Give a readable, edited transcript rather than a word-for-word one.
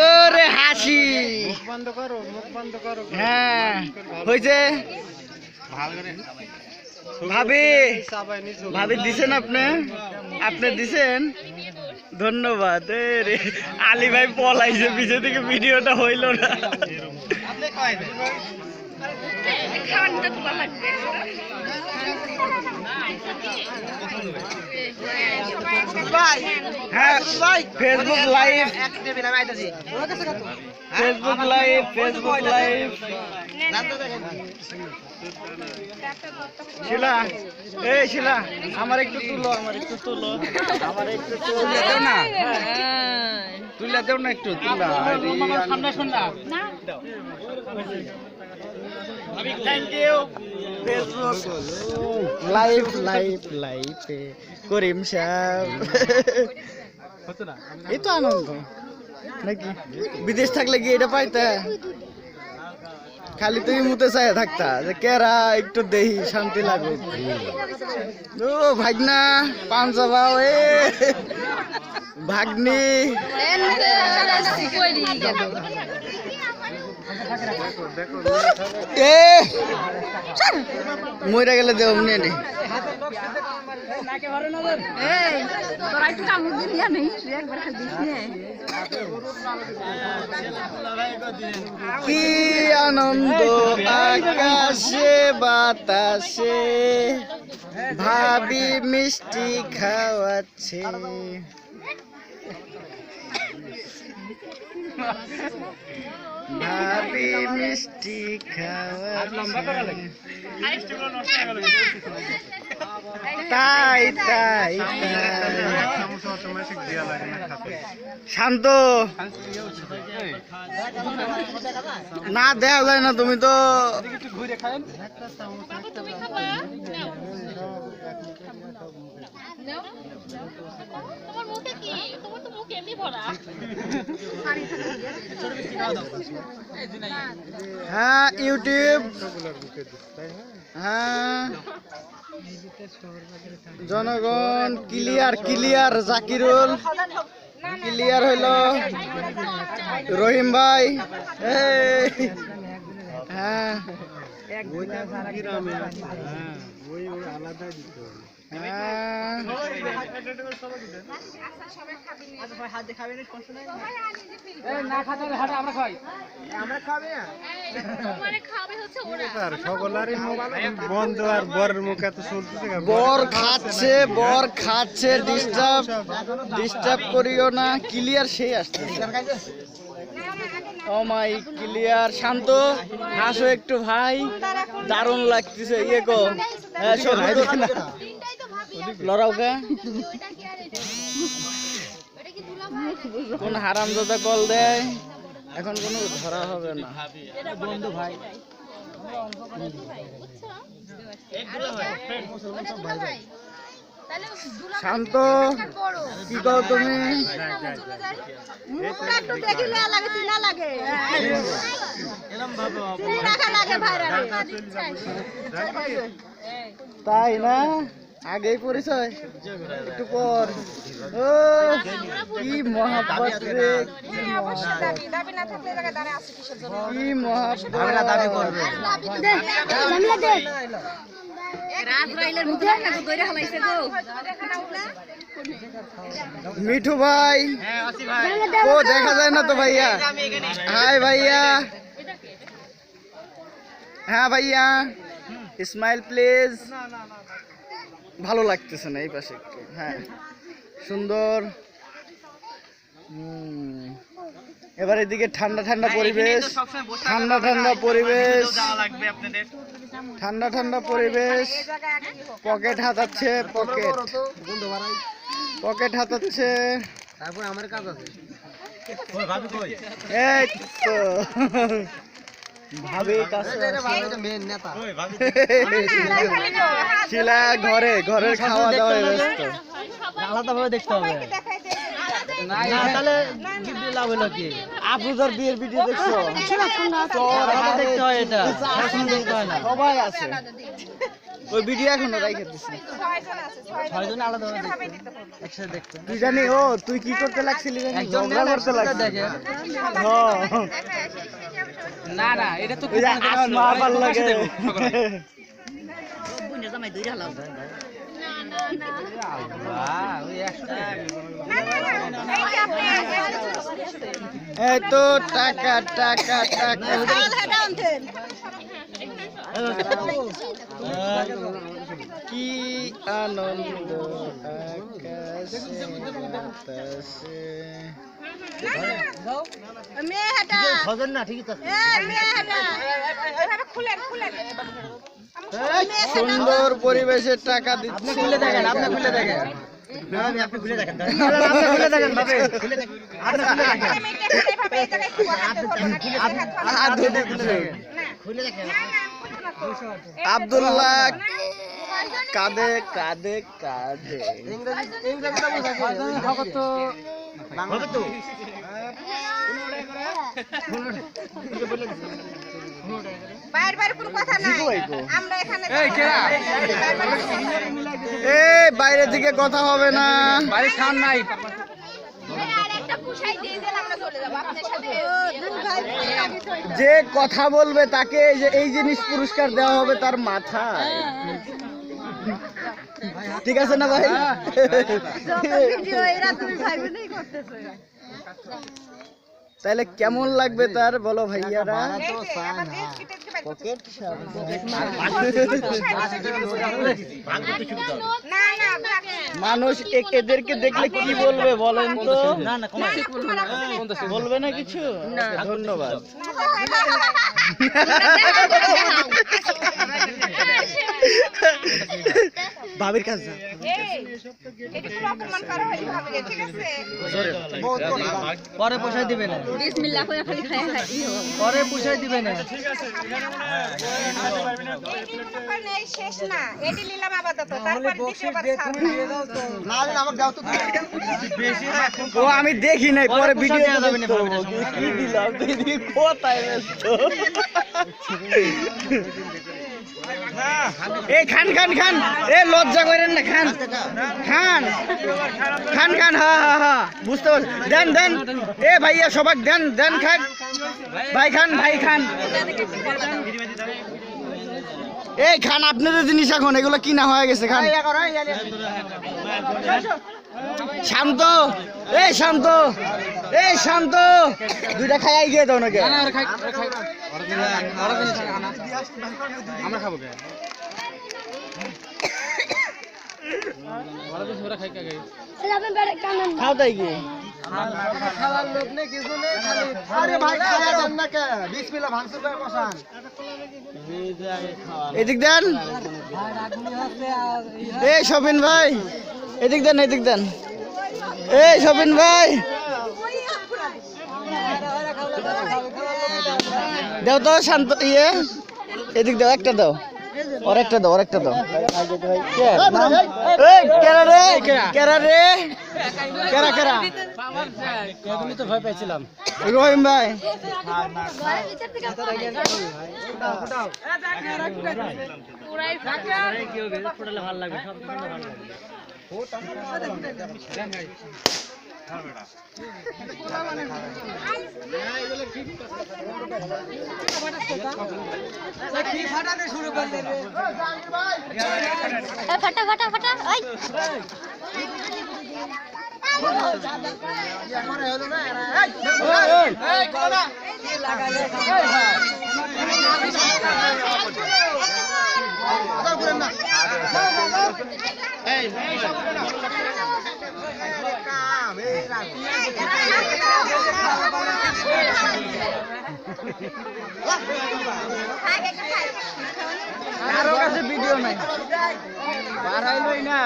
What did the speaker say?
ওরে হাসি হ্যাঁ হয়েছে ভাবি ভাবি দিছেন আপনি আপনি দিছেন ধন্যবাদ রে আলী ভাই পলাইছে পিছে থেকে ভিডিওটা হইল না হ্যাঁ ফেসবুক লাইভ শিলা এই শিলা আমার একটু তুলো তুলে দেও না একটু তুলা থ্যাংক ইউ ফেসবুক লাইভ করিম সাহেব এই তো আনন্দ নাকি বিদেশ থাকলে কি এটা পাইতে খালি তুই মুতে চাই থাকতা যে কেরা একটু দেহি শান্তি লাগুক ও ভাগনা পাঞ্জাবা এ ভাগ্নি মইরা গেলে দেব নেই কি আনন্দ আকাশে বাতাসে ভাবি মিষ্টি খাওয়াচ্ছে ভাবি মিষ্টি তাই তাই শান্ত না দেওয়া যায় না তুমি তো হ্যাঁ ইউটিউব হ্যাঁ জনগণ ক্লিয়ার জাকিরুল ক্লিয়ার হইল রহিম ভাই হ্যাঁ বর খাচ্ছে ডিস্টার্ব করিও না ক্লিয়ার সেই আসছে ও মাই ক্লিয়ার শান্ত হাসো একটু ভাই দারুণ লাগতেছে ইয়ে গো হ্যাঁ লড়াও কে কোন হারামজাদা কল দেয় এখন কোনো ধরা হবে না বন্ধু ভাই শান্ত কি কও তুমি তাই না আগেই পরিচয় একটু পর ও কি মহাব্বত রে কি মহাব্বত মিঠু ভাই ও দেখা যায় না তো ভাইয়া হাই ভাইয়া হ্যাঁ ভাইয়া স্মাইল প্লিজ ভালো লাগতেছে না এই পাশে একটু হ্যাঁ সুন্দর এবার এদিকে ঠান্ডা ঠান্ডা পরিবেশ পকেট হাতাচ্ছে তারপর আমার কাজ আছে এই তো ভাবি শিলা ঘরের খাওয়া দাওয়া ব্যস্ত আলাদাভাবে দেখতে হবে আফরোজার বিয়ের ভিডিও দেখছো সবাই আছে ওই ভিডিও এখনো রাইখে দিছি। 6 জন আলাদা একসাথে দেখতে। তুই জানি ও তুই কি করতে লাগছিলি জানি? ঝগড়া করতে লাগছিলি। হ্যাঁ। না না এটা তো মা ভাল লাগে। বুঝে জামাই দুইটা লাভ না না না আল্লাহ ওই 100 টাকা এই তো টাকা টাকা টাকা কি আনন্দ আকাশে বাতাসে। সুন্দর পরিবেশে টাকা দিচ্ছে। খুলে দেখেন আপনি খুলে দেখেন আপনি খুলে দেখেন খুলে দেখেন ভাবে খুলে দেখেন আব্দুল্লাহ কাঁদে কাঁদে কাঁদে। বাইরে থেকে কথা হবে না, যে কথা বলবে তাকে এই জিনিস পুরস্কার দেওয়া হবে তার মাথায়। ঠিক আছে না ভাই? তাহলে কেমন লাগবে তার বলো ভাইয়ারা? মানুষ এদেরকে দেখলে কি বলবে বলেন তো? বলবে না কিছু? ধন্যবাদ। ভাবির কাছে পরে পয়সা দিবে না, পরে পয়সা দিবে না। ও আমি দেখি নাই, পরে ভিডিও কি দিলাম কোথায় ব্যস্ত। এই খান খান খান, এ লজ্জা করেন না, খান খান খান খান। হ্যাঁ হ্যাঁ হ্যাঁ বুঝতে পারছি। দেন দেন এ ভাইয়া সবাই দেন দেন খান ভাই, খান ভাই খান। এই খান আপনাদের জিনিস এখন এগুলো কিনা হয়ে গেছে, খান। শান্ত এই শান্ত এই শান্ত, দুইটা খাই গিয়ে দাও নাকি? আমরা খাবো খাও তাই কি? এদিক দেন, এই শপিন ভাই এদিক দেন, এদিক দেন, এই শপিন ভাই দাও তো শান্ত। ইয়ে এদিক দাও, একটা দাও, আর একটা দাও, আর একটা দাও। কেরা রে কেরা রে কেরা কেরা? তো ভয় পাইছিলাম। রহিম ভাই ভালো লাগবে, সব ভালো লাগবে। ফাটা ফাটা ফাটা কারো কাছে ভিডিও নাই, বাড়াইলই না।